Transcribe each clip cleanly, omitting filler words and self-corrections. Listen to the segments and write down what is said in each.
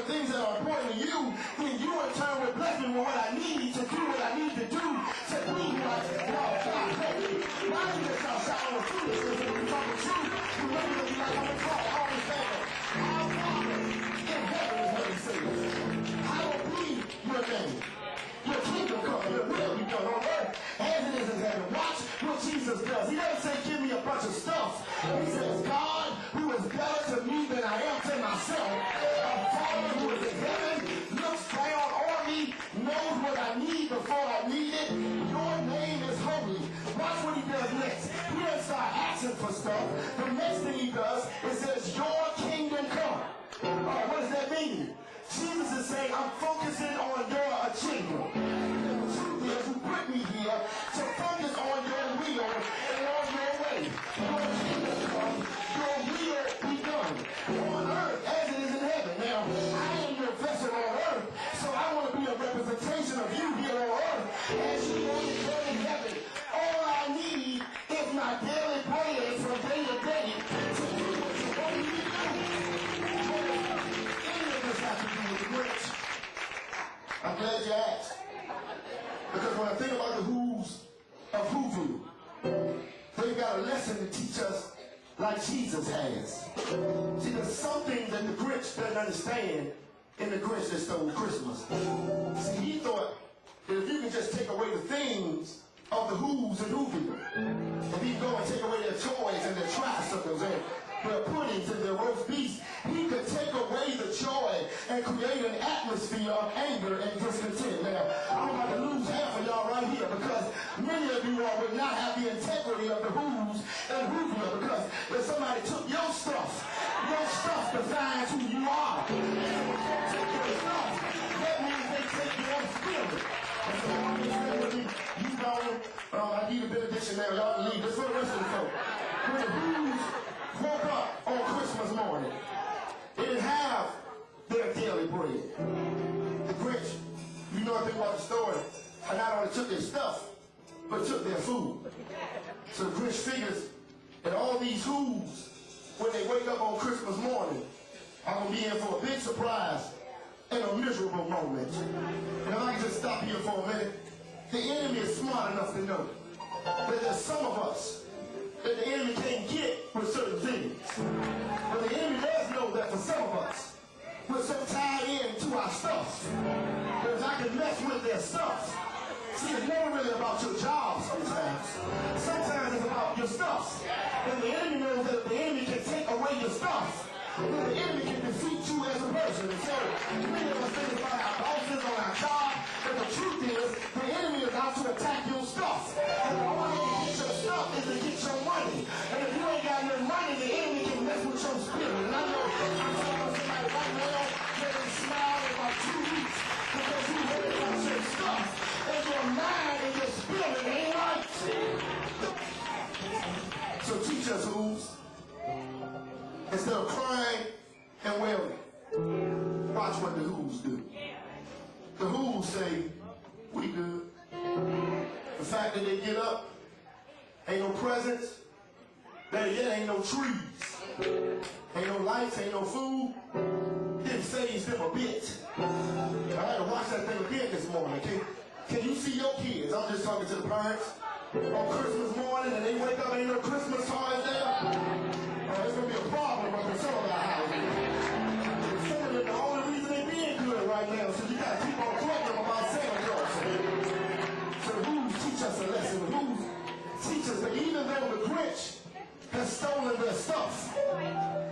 the things that are important to you, then you in turn will bless me with what I need to do what I need to do to be like God. Why do you let y'all shout on the foolishness when we talk the truth? You never gonna be like I'm a call. I always say that. Our Father in heaven is what he says. Hallowed be your name. Your kingdom come, your will be done on earth as it is in heaven. Watch what Jesus does. He doesn't say give me a bunch of stuff. He says God, who is better to me than I am to myself, a Father who is in heaven, looks down on me, knows what I need before I need it. Your name is holy. Watch what he does next. He doesn't start asking for stuff. The next thing he does is says your kingdom come. What does that mean? Jesus is saying, I'm focusing on your agenda. And the truth is, you put me here to focus on your will and on your way. Your kingdom come, your will be done on earth as it is in heaven. Now, I am your vessel on earth, so I want to be a representation of you here on earth as you on the earth in heaven. All I need is my daily bread from day to day to do what you want me to do. Grinch. I'm glad you asked. Because when I think about the who's of Whoville, they've got a lesson to teach us like Jesus has. See, there's something that the Grinch doesn't understand in the Grinch that stole Christmas. See, he thought that if you can just take away the things of the who's and Whoville, if you go and take away their toys and their tricycles and their puddings and their roast beefs, he could take away the joy and create an atmosphere of anger and discontent. Now, I'm about to lose half of y'all right here because many of you all would not have the integrity of the who's and Whoville, because if somebody took your stuff defines who you are. And when they take your stuff, that means they take your spirit. And so I'm just saying with me, you know, I need a benediction now. Y'all can leave. This for the rest of the folks. When the who's woke up on Christmas morning, they didn't have their daily bread. The Grinch, you know anything about the story, and not only took their stuff, but took their food. So the Grinch figures that all these who's, when they wake up on Christmas morning, are going to be in for a big surprise and a miserable moment. And if I can just stop here for a minute, the enemy is smart enough to know that there's some of us that the enemy can't get with certain things. But the enemy does know that for some of us, we're so tied into our stuff. That if I can mess with their stuff, see, it's never really about your job sometimes. Sometimes it's about your stuff. And the enemy knows that if the enemy can take away your stuff, then the enemy can defeat you as a person. And so many of us think about our bosses on our job, but the truth is, the enemy is out to attack your stuff. And the only way to get your stuff is to get your money. And if you ain't got no money, the enemy can mess with your spirit. And I know I'm talking about somebody right now that is smiling in about 2 weeks because you heard about your stuff. And your mind and your spirit ain't right. So teach us who's. Instead of crying and wailing, watch what the who's do. The who's say, we good. The fact that they get up, ain't no presents, better yet, ain't no trees, ain't no lights, ain't no food, didn't phase them a bit. I had to watch that thing again this morning. Can you see your kids? I'm just talking to the parents. On Christmas morning and they wake up, ain't no Christmas toys there. It's going to be a problem up in some of our houses. Some of them, the only reason they being good right now is you got to keep on talking about Santa Claus. So the rules teach us a lesson. The rules teach us that even though the Grinch has stolen their stuff,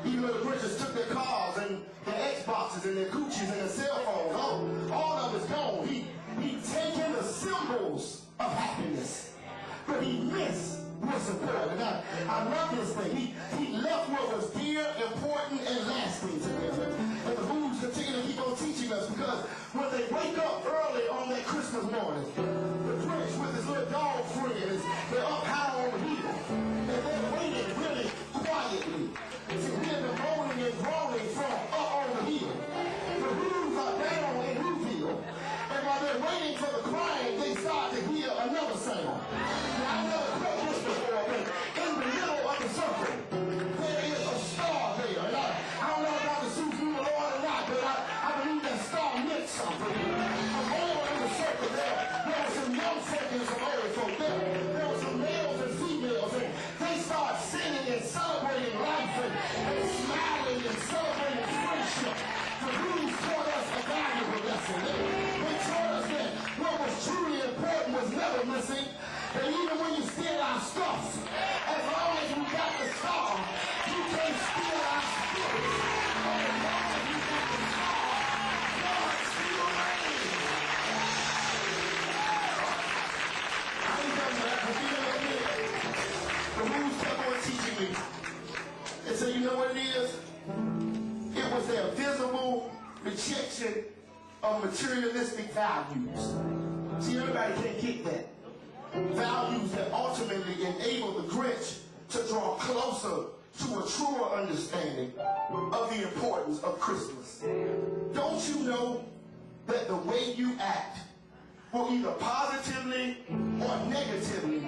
even though the Grinches took their cars and their Xboxes and their Gucci's and their cell phones, all of it's gone. He taken the symbols of happiness, but he missed what's important. Now, I love this thing. He left what was dear, important, and lasting to them. And the who's continue to keep on teaching us, because when they wake up early on that Christmas morning, the Grinch with his little dog friends, they're up high on the hill, and they're waiting really quietly to hear the moaning and groaning from up on the hill. The who's are down in Whoville, and while they're waiting for the crying, they start to hear another sound. Now, I never quote this before, but in the middle of the circle, there is a star rejection of materialistic values. See, everybody can't get that. Values that ultimately enable the Grinch to draw closer to a truer understanding of the importance of Christmas. Don't you know that the way you act will either positively or negatively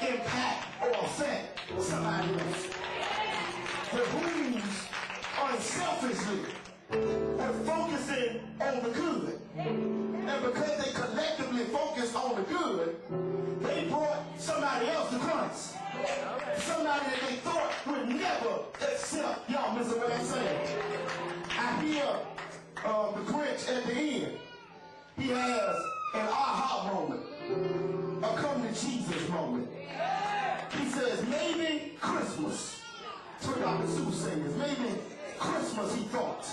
impact or affect somebody else? The who's unselfishly are focusing on the good. And because they collectively focused on the good, they brought somebody else to Christ. Somebody that they thought would never accept. Y'all listen what I'm saying. I hear the Grinch at the end. He has an aha moment, a come to Jesus moment. He says, maybe Christmas, that's what Dr. Seuss sings, maybe Christmas, he thought,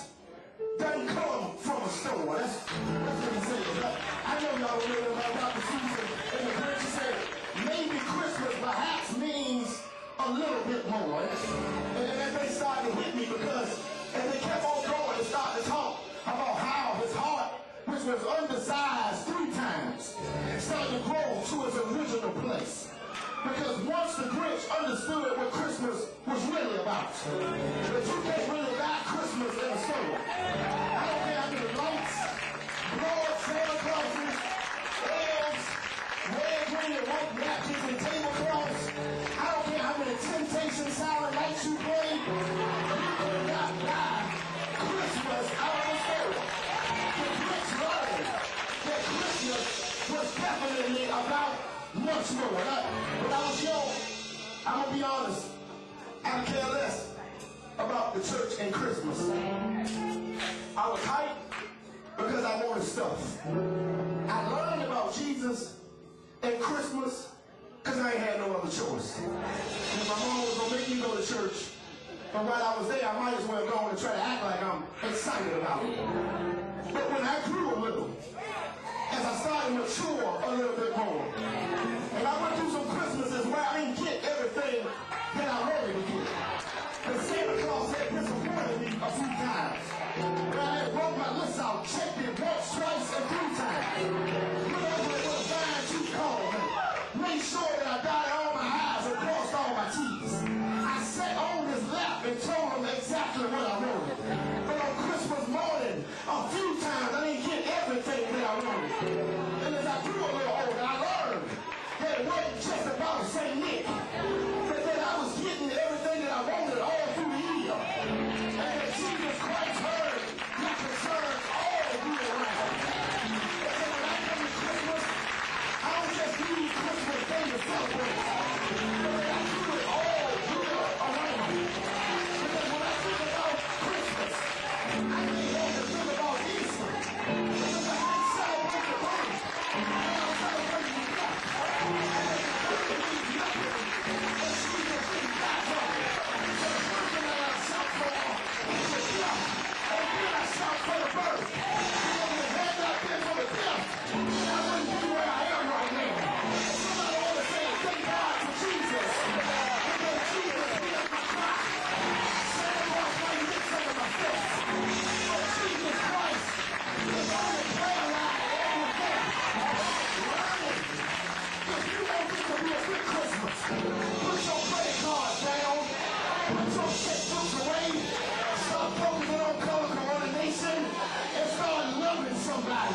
doesn't come from a store. That's what he says. I know y'all remember about Dr. Seuss and the Grinch. He said, maybe Christmas perhaps means a little bit more. And they started to hit me because as they kept on going, they started to talk about how his heart, which was undersized 3 times, started to grow to its original place. Because once the Grinch understood what Christmas was really about, that you can't really buy Christmas in a store. I don't care how many lights, Lord, Santa Clauses, elves, red, green, and white napkins and tablecloths. I don't care how many Temptation silent lights you play. You could not buy Christmas out of the store. The Grinch learned that Christmas was definitely about much more. When I was young, I'm going to be honest, I don't care less about the church and Christmas. I was hyped because I wanted stuff. I learned about Jesus and Christmas because I ain't had no other choice. And my mom was going to make me go to church, but while I was there, I might as well go and try to act like I'm excited about it. But when I grew a little, as I started to mature a little bit more, and I went through some Christmases where I didn't get everything that I wanted to get. The Santa Claus had disappointed me a few times. Where I had wrote my list out, checked it once, twice, and 3 times. Put over it with a fine tooth comb and made sure that I dotted all my I's and crossed all my T's. I sat on his lap and told him exactly what I wanted. But on Christmas morning, a few times I didn't get everything that I wanted. And as I grew a little older, I learned that it wasn't just about St. Nick, but that I was getting everything that I wanted all through the year. And that Jesus Christ heard my concerns all year round. And so when I come to Christmas, I don't just need Christmas Day to celebrate, but that I do it all year around. Because when I think about Christmas, I think on to think about Easter. Because I didn't celebrate the birth, and I'm celebrating the death. Somebody.